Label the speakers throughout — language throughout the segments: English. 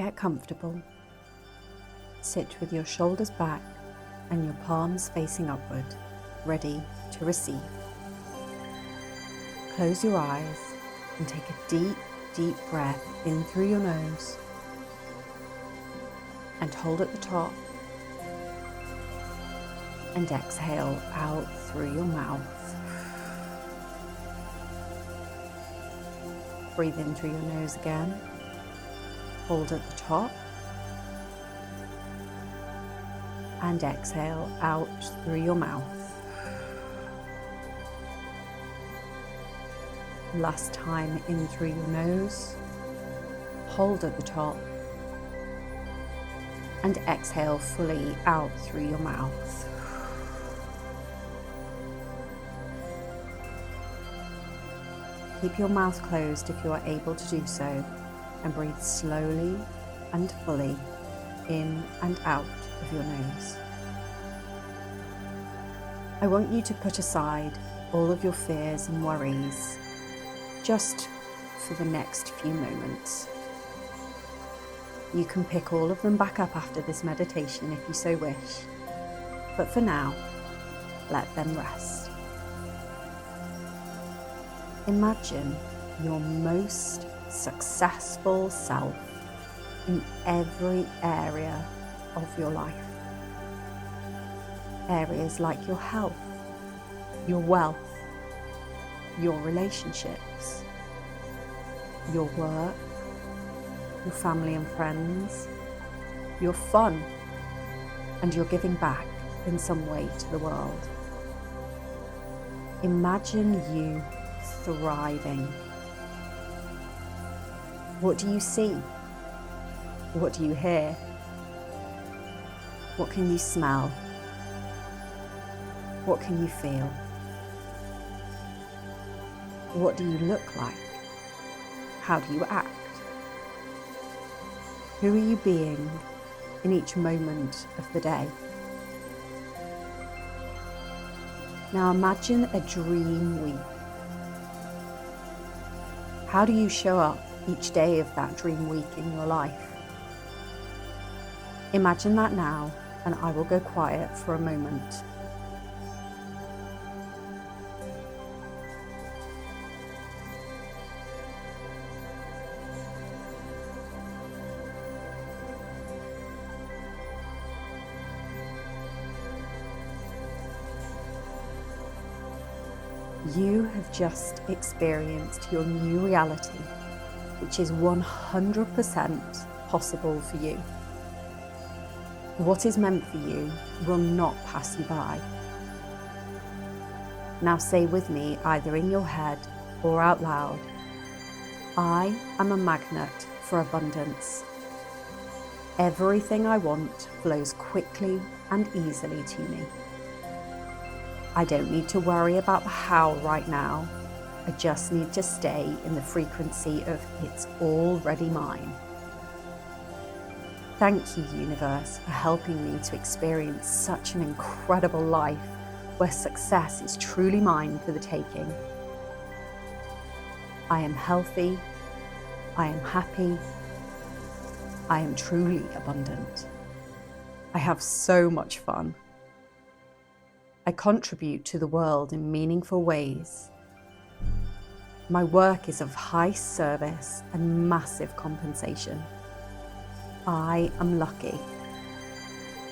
Speaker 1: get comfortable, sit with your shoulders back and your palms facing upward, ready to receive. Close your eyes and take a deep, deep breath in through your nose and hold at the top, and exhale out through your mouth. Breathe in through your nose again, hold at the top, and exhale out through your mouth. Last time in through your nose, hold at the top, and exhale fully out through your mouth. Keep your mouth closed if you are able to do so, and breathe slowly and fully in and out of your nose. I want you to put aside all of your fears and worries just for the next few moments. You can pick all of them back up after this meditation if you so wish, but for now, let them rest. Imagine your most successful self in every area of your life. Areas like your health, your wealth, your relationships, your work, your family and friends, your fun, and your giving back in some way to the world. Imagine you thriving. What do you see? What do you hear? What can you smell? What can you feel? What do you look like? How do you act? Who are you being in each moment of the day? Now imagine a dream week. How do you show up each day of that dream week in your life? Imagine that now, and I will go quiet for a moment. You have just experienced your new reality, which is 100% possible for you. What is meant for you will not pass you by. Now say with me, either in your head or out loud, I am a magnet for abundance. Everything I want flows quickly and easily to me. I don't need to worry about the how right now. I just need to stay in the frequency of it's already mine. Thank you, universe, for helping me to experience such an incredible life where success is truly mine for the taking. I am healthy. I am happy. I am truly abundant. I have so much fun. I contribute to the world in meaningful ways. My work is of high service and massive compensation. I am lucky.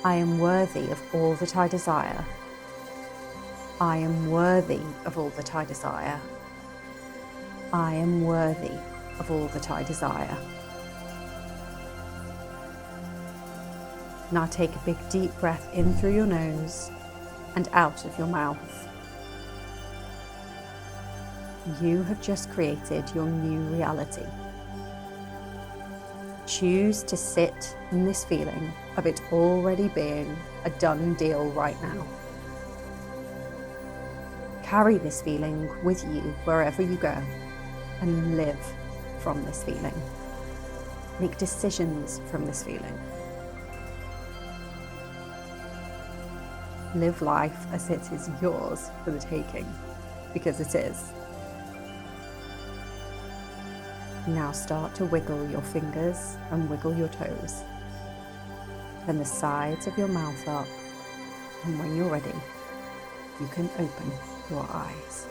Speaker 1: I am worthy of all that I desire. I am worthy of all that I desire. I am worthy of all that I desire. Now take a big deep breath in through your nose and out of your mouth. You have just created your new reality. Choose to sit in this feeling of it already being a done deal right now. Carry this feeling with you wherever you go and live from this feeling. Make decisions from this feeling. Live life as it is yours for the taking, because it is. Now start to wiggle your fingers and wiggle your toes. Turn the sides of your mouth up, and when you're ready, you can open your eyes.